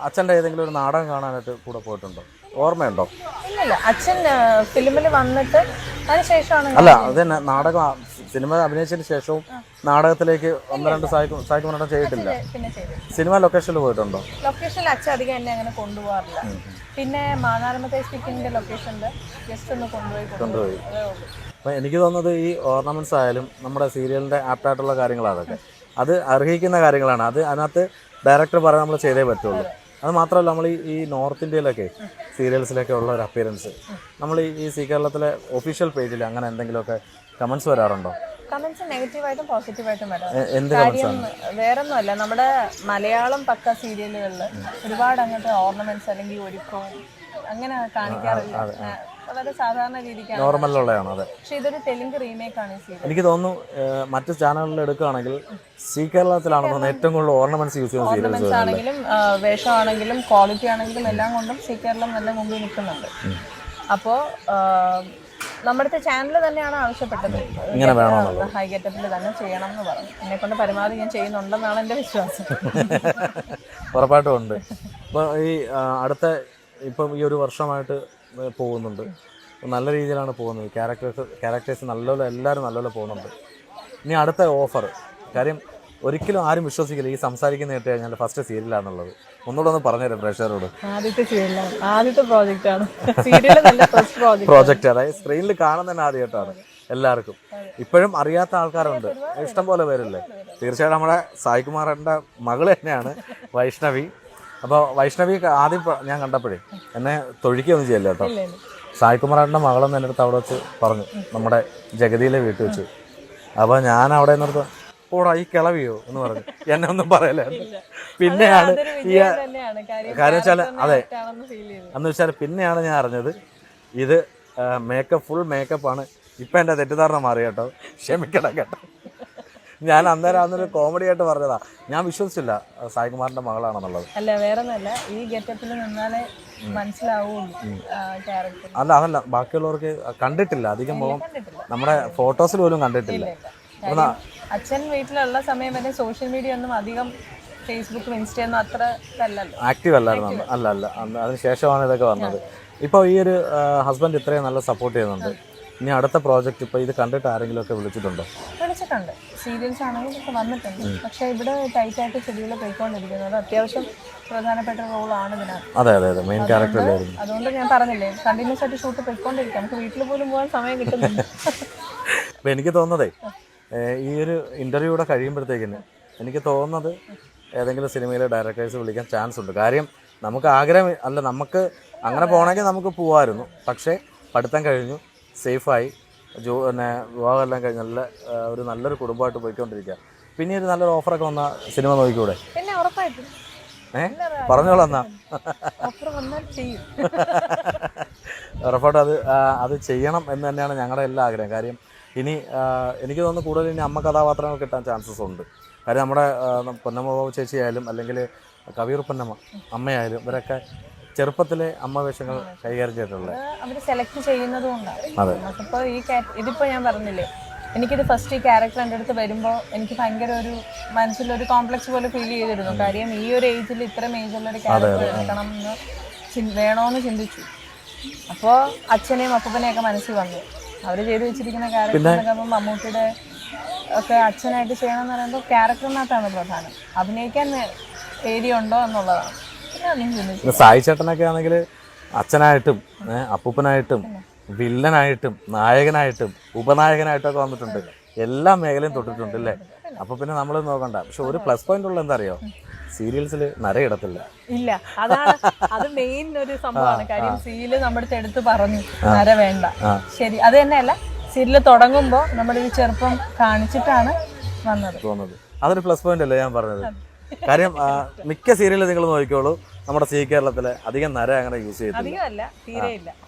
അച്ഛൻ്റെ ഏതെങ്കിലും ഒരു നാടകം കാണാനായിട്ട് കൂടെ പോയിട്ടുണ്ടോ? ഓർമ്മയുണ്ടോ? ഇല്ല അച്ഛൻ ഫിലിമിൽ വന്നിട്ട് അതിന് ശേഷമാണ് അല്ല അത് തന്നെ നാടകം സിനിമ അഭിനയിച്ചതിന് ശേഷവും നാടകത്തിലേക്ക് ഒന്ന് രണ്ട് സായിക്കുമരണ്ടം ചെയ്തിട്ടില്ല. പിന്നെ ചെയ്തു. സിനിമ ലൊക്കേഷനിൽ പോയിട്ടുണ്ടോ? ലൊക്കേഷനിൽ അച്ഛൻ അധികം എന്നെ അങ്ങനെ കൊണ്ടുപോകാറില്ല. പിന്നെ മാനാരമത്തെ സ്പീക്കിങ്ങിന്റെ ലൊക്കേഷനിൽ ജസ്റ്റ് ഒന്ന് കൊണ്ടുപോയി. അപ്പം എനിക്ക് തോന്നുന്നത് ഈ ഓർണമെന്റ്സ് ആയാലും നമ്മുടെ സീരിയലിൻ്റെ ആപ്റ്റായിട്ടുള്ള കാര്യങ്ങളാണ് അതൊക്കെ. അത് അർഹിക്കുന്ന കാര്യങ്ങളാണ്. അത് അതിനകത്ത് ഡയറക്ടർ പറയാൻ നമ്മൾ ചെയ്തേ പറ്റുള്ളൂ. അത് മാത്രമല്ല നമ്മൾ ഈ നോർത്ത് ഇന്ത്യയിലൊക്കെ സീരിയൽസിലൊക്കെ ഉള്ള ഒരു അപ്പിയറൻസ് നമ്മൾ ഈ സീ കേരളത്തിലെ ഒഫീഷ്യൽ പേജിൽ അങ്ങനെ എന്തെങ്കിലുമൊക്കെ കമൻസ് വരാറുണ്ടോ? കമന്റ്സ് നെഗറ്റീവായിട്ടും പോസിറ്റീവായിട്ടും വരാം. എന്ത് കാര്യം വേറൊന്നുമല്ല, നമ്മുടെ മലയാളം പക്ക സീരിയലുകളിൽ ഒരുപാട് അങ്ങനത്തെ ഓർണമെന്റ്സ് അല്ലെങ്കിൽ ഒരുക്കവും അങ്ങനെ കാണിക്കാറില്ല. വളരെ സാധാരണ രീതിക്കാണ്, നോർമലുള്ളതാണോ? അതെ. പക്ഷെ ഇതൊരു തെലുങ്ക് റീമേക്ക് ആണ് ഈ സീരിയൽ. എനിക്ക് തോന്നുന്നു മറ്റു ചാനലുകളിൽ എടുക്കുകയാണെങ്കിൽ സീ കേരളത്തിലാണെന്ന് തോന്നുന്നു ഏറ്റവും കൂടുതൽ ഓർണമെന്റ്സ് യൂസ് ചെയ്യുന്ന സീരിയൽസ്. ഓർണമെന്റ്സ് ആണെങ്കിലും വേഷമാണെങ്കിലും ക്വാളിറ്റി ആണെങ്കിലും എല്ലാം കൊണ്ടും സീ കേരളം നല്ല മുമ്പിൽ നിൽക്കുന്നുണ്ട്. അപ്പോൾ നമ്മുടെ ചാനൽ തന്നെയാണ് ആവശ്യപ്പെട്ടത് ഇങ്ങനെ വേണമെന്നുള്ളത്. ഹൈ ഗെറ്റപ്പിൽ തന്നെ ചെയ്യണം എന്ന് പറഞ്ഞു. എന്നെ കൊണ്ട് പരമാവധി ഞാൻ ചെയ്യുന്നുണ്ടെന്നാണ് എൻ്റെ വിശ്വാസം. ഉറപ്പായിട്ടും ഉണ്ട്. ഇപ്പോൾ ഈ ഇപ്പം ഈ ഒരു വർഷമായിട്ട് പോകുന്നുണ്ട്, നല്ല രീതിയിലാണ് പോകുന്നത്. ക്യാരക്ടേഴ്സ് നല്ലപോലെ എല്ലാവരും നല്ലപോലെ പോകുന്നുണ്ട്. ഇനി അടുത്ത ഓഫർ, കാര്യം ഒരിക്കലും ആരും വിശ്വസിക്കില്ല ഈ സംസാരിക്കുന്ന കേട്ട് കഴിഞ്ഞാൽ ഫസ്റ്റ് സീരിയലാണെന്നുള്ളത്. ഒന്നുകൂടെ ഒന്ന് പറഞ്ഞുതരാം പ്രേക്ഷകരോട്. ആദ്യത്തെ സീരിയലാണ്, ആദ്യത്തെ പ്രോജക്റ്റാണ് പ്രോജക്റ്റ്. അതായത് സ്ക്രീനിൽ കാണുന്നതന്നെ ആദ്യമായിട്ടാണ് എല്ലാവർക്കും. ഇപ്പോഴും അറിയാത്ത ആൾക്കാരുണ്ട്, ഇഷ്ടം പോലെ പേരില്ലേ. തീർച്ചയായിട്ടും നമ്മുടെ സായികുമാറിൻ്റെ മകള് തന്നെയാണ് വൈഷ്ണവി. അപ്പോൾ വൈഷ്ണവി ആദ്യം ഞാൻ കണ്ടപ്പോഴേ എന്നെ തൊഴിക്കൊന്നും ചെയ്യല്ല കേട്ടോ. സായികുമാറിൻ്റെ മകളെന്ന് എൻ്റെ അടുത്ത് അവിടെ വെച്ച് പറഞ്ഞു, നമ്മുടെ ജഗതിയിലെ വീട്ടിൽ വെച്ച്. അപ്പോൾ ഞാൻ അവിടെ നിർത്തും ഓടാ ഈ കിളവിയോ എന്ന് പറഞ്ഞു. എന്നെ ഒന്നും പറയല. പിന്നെയാണ് ഈ കാര്യം വെച്ചാൽ അതെ എന്ന് വെച്ചാൽ പിന്നെയാണ് ഞാൻ അറിഞ്ഞത് ഇത് ഫുൾ മേക്കപ്പാണ്. ഇപ്പം എൻ്റെ തെറ്റിദ്ധാരണ മാറി കേട്ടോ, ക്ഷമിക്കണം കേട്ടോ. ഞാൻ അന്നൊരു കോമഡി ആയിട്ട് പറഞ്ഞതാ, ഞാൻ വിശ്വസിച്ചില്ല സായികുമാറിന്റെ മകളാണെന്നുള്ളത്. അല്ല വേറൊന്നല്ല, ഈ ഗെറ്റപ്പിൽ നിന്നാലേ മനസ്സിലാവുള്ളൂ ക്യാരക്ടർ. അതല്ല ബാക്കിയുള്ളവർക്ക് കണ്ടിട്ടില്ല അധികം പോകും, നമ്മുടെ ഫോട്ടോസിൽ പോലും കണ്ടിട്ടില്ല. അച്ഛൻ വീട്ടിലുള്ള സമയം വരെ സോഷ്യൽ മീഡിയ ഒന്നും അധികം ഫേസ്ബുക്കും ഇൻസ്റ്റയൊന്നും അത്ര ആക്റ്റീവ് അല്ലായിരുന്നു. അല്ല അതിന് ശേഷമാണ് ഇതൊക്കെ വന്നത്. ഇപ്പോൾ ഈ ഒരു ഹസ്ബൻഡ് ഇത്രയും നല്ല സപ്പോർട്ട് ചെയ്യുന്നുണ്ട്. ഇനി അടുത്ത പ്രോജക്റ്റ് ഇപ്പോൾ ഇത് കണ്ടിട്ട് ആരെങ്കിലും ഒക്കെ വിളിച്ചിട്ടുണ്ടോ? വിളിച്ചിട്ടുണ്ട്, സീരിയൽസ് ആണെങ്കിൽ ഒക്കെ വന്നിട്ടുണ്ട്. പക്ഷേ ഇവിടെ ടൈറ്റായിട്ട് ഷെഡ്യൂൾ പോയിക്കൊണ്ടിരിക്കുന്നത് അത്യാവശ്യം പ്രധാനപ്പെട്ട റോളാണ് ഇതിനകത്ത്. അതെ മെയിൻ ക്യാരക്ടറിലായിരുന്നു. അതുകൊണ്ട് ഞാൻ പറഞ്ഞില്ലേ, കണ്ടിന്യൂസ് ആയിട്ട് ഷൂട്ട് പോയിക്കൊണ്ടിരിക്കാം, നമുക്ക് വീട്ടിൽ പോലും പോകാൻ സമയം കിട്ടുന്നില്ല. അപ്പോൾ എനിക്ക് തോന്നുന്നതേ ഈ ഒരു ഇൻ്റർവ്യൂടെ കഴിയുമ്പോഴത്തേക്കിന് എനിക്ക് തോന്നുന്നത് ഏതെങ്കിലും സിനിമയിലെ ഡയറക്ടേഴ്സ് വിളിക്കാൻ ചാൻസ് ഉണ്ട്. കാര്യം നമുക്ക് ആഗ്രഹം അല്ല, നമുക്ക് അങ്ങനെ പോകണമെങ്കിൽ നമുക്ക് പോകാമായിരുന്നു. പക്ഷേ പഠിത്തം കഴിഞ്ഞു, സേഫായി, വിവാഹമെല്ലാം കഴിഞ്ഞ് നല്ലൊരു കുടുംബമായിട്ട് പോയിക്കൊണ്ടിരിക്കുക. പിന്നെ ഒരു നല്ലൊരു ഓഫറൊക്കെ വന്ന സിനിമ നോക്കിക്കൂടെ? പിന്നെ ഉറപ്പായിട്ടും പറഞ്ഞോളാം എന്നാ. ഉറപ്പായിട്ടും അത് ചെയ്യണം എന്ന് തന്നെയാണ് ഞങ്ങളുടെ എല്ലാ ആഗ്രഹം. കാര്യം ഇനി എനിക്ക് തോന്നുന്നു കൂടുതൽ ഇനി അമ്മ കഥാപാത്രങ്ങൾ കിട്ടാൻ ചാൻസസ് ഉണ്ട്. കാര്യം നമ്മുടെ പൊന്നമ്മ ചേച്ചിയായാലും അല്ലെങ്കിൽ കവിയൂർ പൊന്നമ്മ അമ്മയായാലും ഇവരൊക്കെ ചെറുപ്പത്തിലെ അമ്മ വേഷങ്ങൾ കൈകാര്യം ചെയ്തിട്ടുള്ളത് അവർ സെലക്ട് ചെയ്യുന്നതും ഉണ്ടാവും. അപ്പോൾ ഇതിപ്പോൾ ഞാൻ പറഞ്ഞില്ലേ, എനിക്കിത് ഫസ്റ്റ് ഈ ക്യാരക്ടർ എൻ്റെ അടുത്ത് വരുമ്പോൾ എനിക്ക് ഭയങ്കര ഒരു മനസ്സിലൊരു കോംപ്ലക്സ് പോലെ ഫീൽ ചെയ്തിരുന്നു. കാര്യം ഈ ഒരു ഏജിൽ ഇത്രയും ഏജുള്ളൊരു ക്യാരക്ടർ എടുക്കണം എന്ന് വേണമെന്ന് ചിന്തിച്ചു. അപ്പോൾ അച്ഛനെയും അപ്പൂപ്പനെയൊക്കെ മനസ്സിൽ വന്നു. അവർ ചെയ്തു വെച്ചിരിക്കുന്ന ക്യാരക്ടറിനൊക്കെ അപ്പം മമ്മൂട്ടിയുടെ ഒക്കെ അച്ഛനായിട്ട് ചെയ്യണം എന്ന് പറയുമ്പോൾ ക്യാരക്ടറിനകത്താണ് പ്രധാനം. അഭിനയിക്കാൻ ഏരിയ ഉണ്ടോ എന്നുള്ളതാണ്. സായി ചേട്ടനൊക്കെ ആണെങ്കിൽ അച്ഛനായിട്ടും അപ്പൂപ്പനായിട്ടും വില്ലനായിട്ടും നായകനായിട്ടും ഉപനായകനായിട്ടും ഒക്കെ വന്നിട്ടുണ്ട്. എല്ലാ മേഖലയും തൊട്ടിട്ടുണ്ട് അല്ലേ? അപ്പൊ പിന്നെ നമ്മൾ നോക്കണ്ട. പക്ഷെ ഒരു പ്ലസ് പോയിന്റ് ഉള്ള എന്താ അറിയോ, സീരിയൽസിൽ നരയിടത്തില്ല. ഇല്ല, അതാണ് അത് മെയിൻ ഒരു സംഭവമാണ്. കാര്യം സീരിയല് നമ്മുടെ അടുത്ത് എടുത്ത് പറഞ്ഞു നര വേണ്ട. ശരി, അത് തന്നെയല്ല, സീരിയല് തുടങ്ങുമ്പോൾ നമ്മുടെ ഈ ചെറുപ്പം കാണിച്ചിട്ടാണ് വന്നത്. അതൊരു പ്ലസ് പോയിന്റ് അല്ലേ ഞാൻ പറഞ്ഞത്. കാര്യം മിക്ക സീരിയലും നിങ്ങൾ നോക്കിക്കോളൂ, നമ്മുടെ സീ കേരളത്തിലെ അധികം നര അങ്ങനെ യൂസ് ചെയ്തില്ല. അധികമല്ല, തീരെയില്ല.